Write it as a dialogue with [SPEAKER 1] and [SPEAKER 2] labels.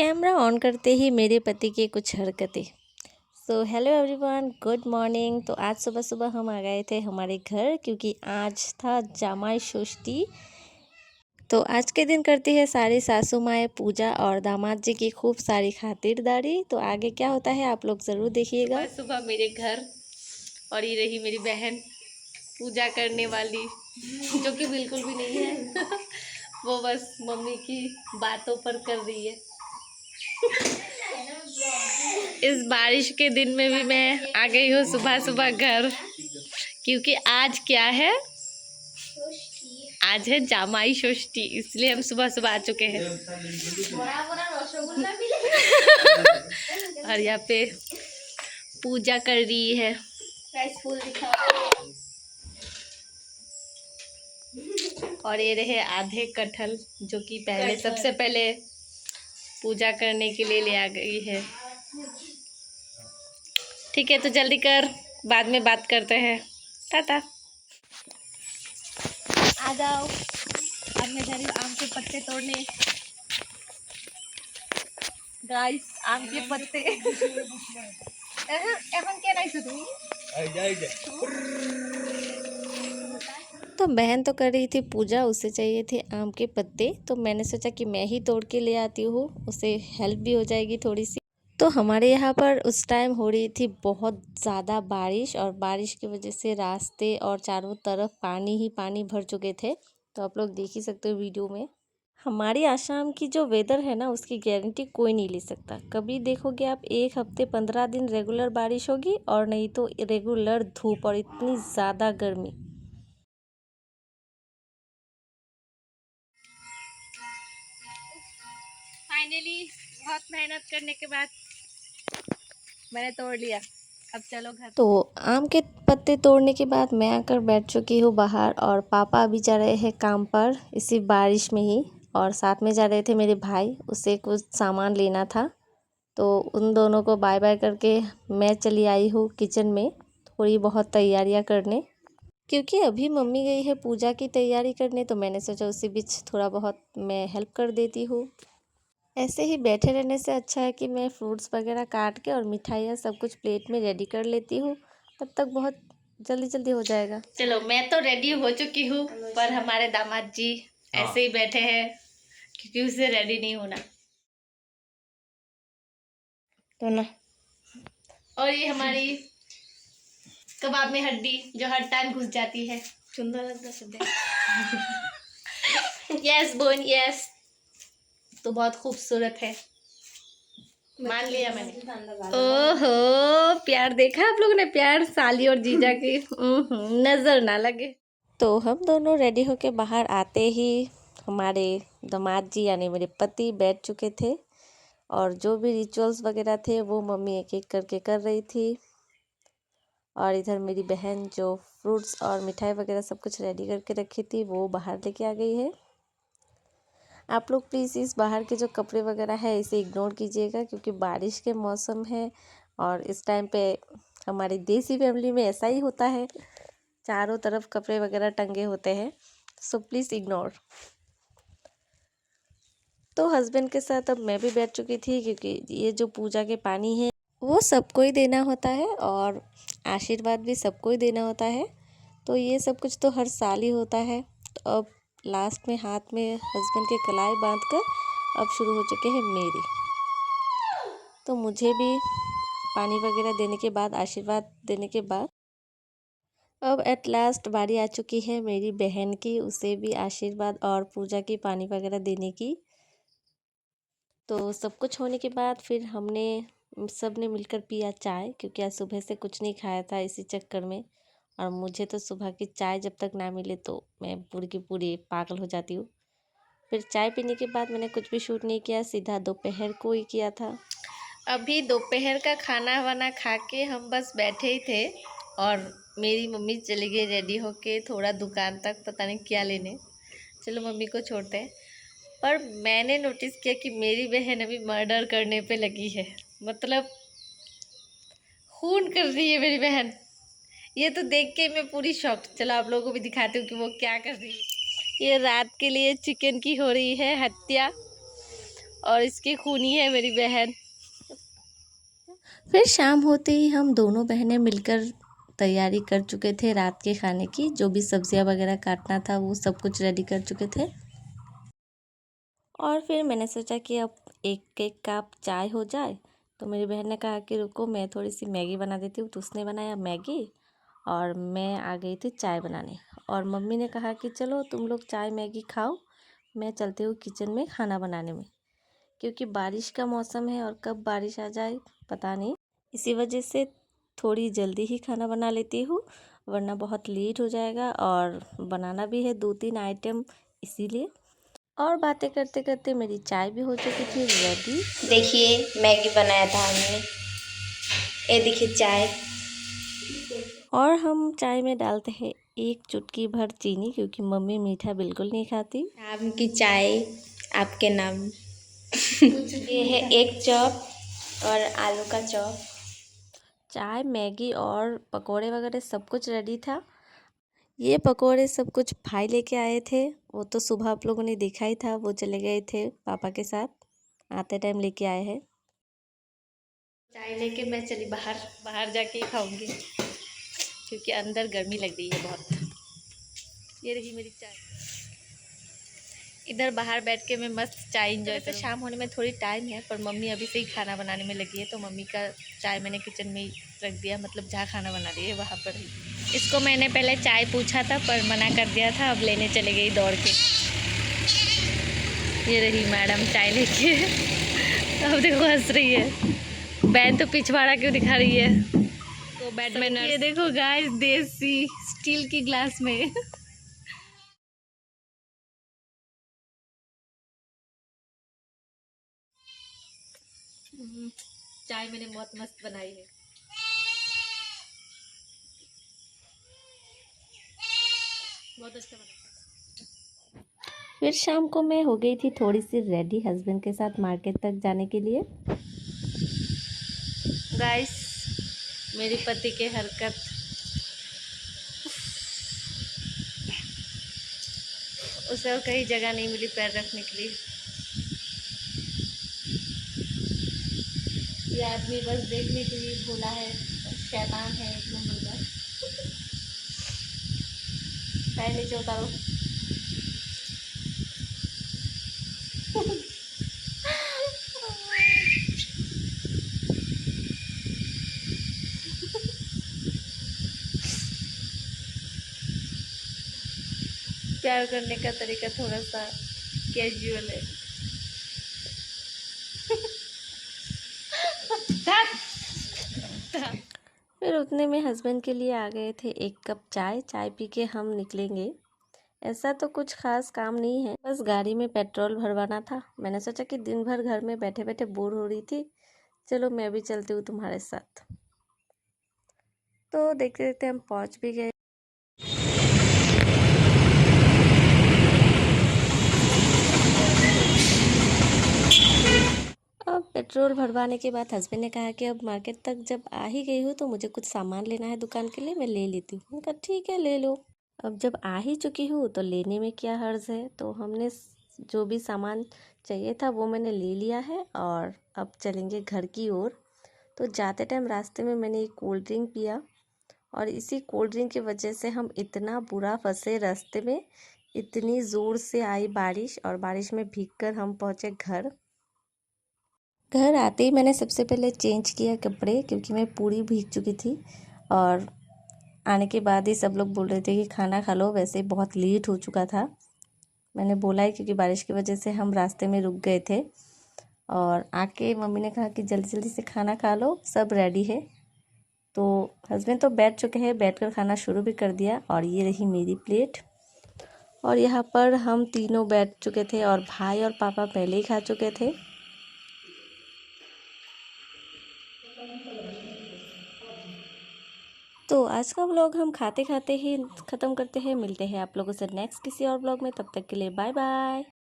[SPEAKER 1] Camera on करते ही मेरे पति की कुछ हरकतें। So hello everyone, good morning. तो आज सुबह सुबह हम आ गए थे हमारे घर क्योंकि आज था जामाई षष्ठी। तो आज के दिन करती है सारी सासू माएँ पूजा और दामाद जी की खूब सारी खातिरदारी। तो आगे क्या होता है आप लोग ज़रूर देखिएगा।
[SPEAKER 2] सुबह मेरे घर और ये रही मेरी बहन पूजा करने वाली, जो कि बिल्कुल भी नहीं है वो बस मम्मी की बातों पर कर रही है। इस बारिश के दिन में भी मैं आ गई हूँ सुबह सुबह घर, क्योंकि आज क्या है, आज है जामाई षष्ठी, इसलिए हम सुबह सुबह आ चुके हैं। और यहाँ पे पूजा कर रही है। और ये रहे आधे कटहल, जो कि पहले सबसे पहले पूजा करने के लिए ले आ गई है। ठीक है, तो जल्दी कर, बाद में बात करते हैं। टाटा। आ जाओ, अब मैं जा रही हूँ आम के पत्ते तोड़ने। गाइस, आम के पत्ते এখন কে নাইছো তুমি?
[SPEAKER 1] तो बहन तो कर रही थी पूजा, उसे चाहिए थे आम के पत्ते। तो मैंने सोचा कि मैं ही तोड़ के ले आती हूँ, उसे हेल्प भी हो जाएगी थोड़ी सी। तो हमारे यहाँ पर उस टाइम हो रही थी बहुत ज़्यादा बारिश, और बारिश की वजह से रास्ते और चारों तरफ पानी ही पानी भर चुके थे। तो आप लोग देख ही सकते हो वीडियो में। हमारी आसाम की जो वेदर है ना, उसकी गारंटी कोई नहीं ले सकता। कभी देखोगे आप 1 हफ्ते 15 दिन रेगुलर बारिश होगी, और नहीं तो रेगुलर धूप और इतनी ज़्यादा गर्मी।
[SPEAKER 2] फाइनली बहुत मेहनत करने के बाद मैंने तोड़ लिया। अब चलो घर।
[SPEAKER 1] तो आम के पत्ते तोड़ने के बाद मैं आकर बैठ चुकी हूँ बाहर, और पापा अभी जा रहे हैं काम पर इसी बारिश में ही। और साथ में जा रहे थे मेरे भाई, उसे कुछ सामान लेना था। तो उन दोनों को बाय बाय करके मैं चली आई हूँ किचन में थोड़ी बहुत तैयारियाँ करने, क्योंकि अभी मम्मी गई है पूजा की तैयारी करने। तो मैंने सोचा उसी बीच थोड़ा बहुत मैं हेल्प कर देती हूँ। ऐसे ही बैठे रहने से अच्छा है कि मैं फ्रूट्स वगैरह काट के और मिठाइयाँ सब कुछ प्लेट में रेडी कर लेती हूँ, तब तक बहुत जल्दी जल्दी हो जाएगा।
[SPEAKER 2] चलो, मैं तो रेडी हो चुकी हूँ, पर हमारे दामाद जी ऐसे ही बैठे हैं क्योंकि उसे रेडी नहीं होना तो ना। और ये हमारी कबाब में हड्डी, जो हर टाइम घुस जाती है। सुंदर लगता है। Yes bone, yes. तो बहुत खूबसूरत है, मान लिया मैंने। ओहो, प्यार देखा आप लोगों ने, प्यार साली और जीजा की नजर ना लगे।
[SPEAKER 1] तो हम दोनों रेडी होके बाहर आते ही हमारे दामाद जी यानी मेरे पति बैठ चुके थे, और जो भी रिचुअल्स वगैरह थे वो मम्मी एक एक करके कर रही थी। और इधर मेरी बहन जो फ्रूट्स और मिठाई वगैरह सब कुछ रेडी करके रखी थी वो बाहर लेके आ गई है। आप लोग प्लीज़ इस बाहर के जो कपड़े वगैरह है इसे इग्नोर कीजिएगा, क्योंकि बारिश के मौसम है, और इस टाइम पे हमारी देसी फैमिली में ऐसा ही होता है, चारों तरफ कपड़े वगैरह टंगे होते हैं। So please ignore. तो हस्बैंड के साथ अब मैं भी बैठ चुकी थी, क्योंकि ये जो पूजा के पानी है वो सबको ही देना होता है, और आशीर्वाद भी सबको ही देना होता है। तो ये सब कुछ तो हर साल ही होता है। तो अब लास्ट में हाथ में हस्बैंड के कलाई बांधकर अब शुरू हो चुके हैं मेरी। तो मुझे भी पानी वगैरह देने के बाद, आशीर्वाद देने के बाद, अब एट लास्ट बारी आ चुकी है मेरी बहन की, उसे भी आशीर्वाद और पूजा की पानी वगैरह देने की। तो सब कुछ होने के बाद फिर हमने सब ने मिलकर पिया चाय, क्योंकि आज सुबह से कुछ नहीं खाया था इसी चक्कर में। और मुझे तो सुबह की चाय जब तक ना मिले तो मैं पूरी की पूरी पागल हो जाती हूँ। फिर चाय पीने के बाद मैंने कुछ भी शूट नहीं किया, सीधा दोपहर को ही किया था।
[SPEAKER 2] अभी दोपहर का खाना वाना खा के हम बस बैठे ही थे, और मेरी मम्मी चली गई रेडी होके थोड़ा दुकान तक, पता नहीं क्या लेने। चलो मम्मी को छोड़ते हैं। पर मैंने नोटिस किया कि मेरी बहन अभी मर्डर करने पे लगी है, मतलब खून कर रही है मेरी बहन। ये तो देख के मैं पूरी शॉक्ड। चलो आप लोगों को भी दिखाती हूँ कि वो क्या कर रही है। ये रात के लिए चिकन की हो रही है हत्या, और इसकी खूनी है मेरी बहन।
[SPEAKER 1] फिर शाम होते ही हम दोनों बहनें मिलकर तैयारी कर चुके थे रात के खाने की। जो भी सब्जियां वगैरह काटना था वो सब कुछ रेडी कर चुके थे। और फिर मैंने सोचा कि अब एक एक कप चाय हो जाए। तो मेरी बहन ने कहा कि रुको मैं थोड़ी सी मैगी बना देती हूँ, तो उसने बनाया मैगी और मैं आ गई थी चाय बनाने। और मम्मी ने कहा कि चलो तुम लोग चाय मैगी खाओ, मैं चलती हूँ किचन में खाना बनाने में, क्योंकि बारिश का मौसम है और कब बारिश आ जाए पता नहीं। इसी वजह से थोड़ी जल्दी ही खाना बना लेती हूँ, वरना बहुत लेट हो जाएगा और बनाना भी है 2-3 आइटम, इसीलिए। और बातें करते करते मेरी चाय भी हो चुकी थी रेडी।
[SPEAKER 2] देखिए मैगी बनाया था हमने, ये देखिए चाय।
[SPEAKER 1] और हम चाय में डालते हैं 1 चुटकी भर चीनी, क्योंकि मम्मी मीठा बिल्कुल नहीं खाती।
[SPEAKER 2] शाम की चाय आपके नाम। ये है एक चॉप और आलू का चॉप।
[SPEAKER 1] चाय मैगी और पकोड़े वगैरह सब कुछ रेडी था। ये पकोड़े सब कुछ भाई लेके आए थे। वो तो सुबह आप लोगों ने देखा ही था, वो चले गए थे पापा के साथ, आते टाइम लेके आए हैं।
[SPEAKER 2] चाय लेके मैं चली बाहर, बाहर जाके ही खाऊंगी क्योंकि अंदर गर्मी लग रही है बहुत। ये रही मेरी चाय। इधर बाहर बैठ के मैं मस्त चाय इंजॉय करूँ। शाम होने में थोड़ी टाइम है, पर मम्मी अभी से ही खाना बनाने में लगी है, तो मम्मी का चाय मैंने किचन में ही रख दिया, मतलब जहाँ खाना बना रही है वहाँ पर ही। इसको मैंने पहले चाय पूछा था पर मना कर दिया था, अब लेने चले गई दौड़ के। ये रही मैडम चाय लेके। अब देखो हंस रही है। बहन तो पिछवाड़ा क्यों दिखा रही है, तो बैड में ये देखो गाइस, देसी स्टील की ग्लास में। चाय मैंने बहुत मस्त बनाई है। बहुत अच्छा बना।
[SPEAKER 1] फिर शाम को मैं हो गई थी थोड़ी सी रेडी हस्बैंड के साथ मार्केट तक जाने के लिए।
[SPEAKER 2] गाइस मेरे पति के हरकत, उसे कहीं जगह नहीं मिली पैर रखने के लिए। ये आदमी बस देखने के लिए भोला है, शैतान है एक नंबर का। पैर नीचे उतारो। प्यार करने का तरीका थोड़ा सा कैजुअल है।
[SPEAKER 1] फिर उतने में हस्बैंड के लिए आ गए थे 1 कप चाय। चाय पी के हम निकलेंगे। ऐसा तो कुछ खास काम नहीं है, बस गाड़ी में पेट्रोल भरवाना था। मैंने सोचा कि दिन भर घर में बैठे बैठे बोर हो रही थी, चलो मैं भी चलती हूँ तुम्हारे साथ। तो देखते देखते हम पहुँच भी गए। अब पेट्रोल भरवाने के बाद हस्बैंड ने कहा कि अब मार्केट तक जब आ ही गई हूँ तो मुझे कुछ सामान लेना है दुकान के लिए, मैं ले लेती हूँ। मैंने कहा ठीक है ले लो। अब जब आ ही चुकी हूँ तो लेने में क्या हर्ज है। तो हमने जो भी सामान चाहिए था वो मैंने ले लिया है और अब चलेंगे घर की ओर। तो जाते टाइम रास्ते में मैंने एक कोल्ड ड्रिंक पिया और इसी कोल्ड ड्रिंक की वजह से हम इतना बुरा फंसे रास्ते में। इतनी ज़ोर से आई बारिश और बारिश में भीगकर हम पहुँचे घर। घर आते ही मैंने सबसे पहले चेंज किया कपड़े, क्योंकि मैं पूरी भीग चुकी थी। और आने के बाद ही सब लोग बोल रहे थे कि खाना खा लो, वैसे बहुत लेट हो चुका था। मैंने बोला है क्योंकि बारिश की वजह से हम रास्ते में रुक गए थे। और आके मम्मी ने कहा कि जल्दी जल्दी से खाना खा लो, सब रेडी है। तो हस्बैंड तो बैठ चुके हैं, बैठकर खाना शुरू भी कर दिया। और ये रही मेरी प्लेट। और यहाँ पर हम तीनों बैठ चुके थे और भाई और पापा पहले ही खा चुके थे। तो आज का व्लॉग हम खाते खाते ही ख़त्म करते हैं। मिलते हैं आप लोगों से नेक्स्ट किसी और व्लॉग में, तब तक के लिए बाय बाय।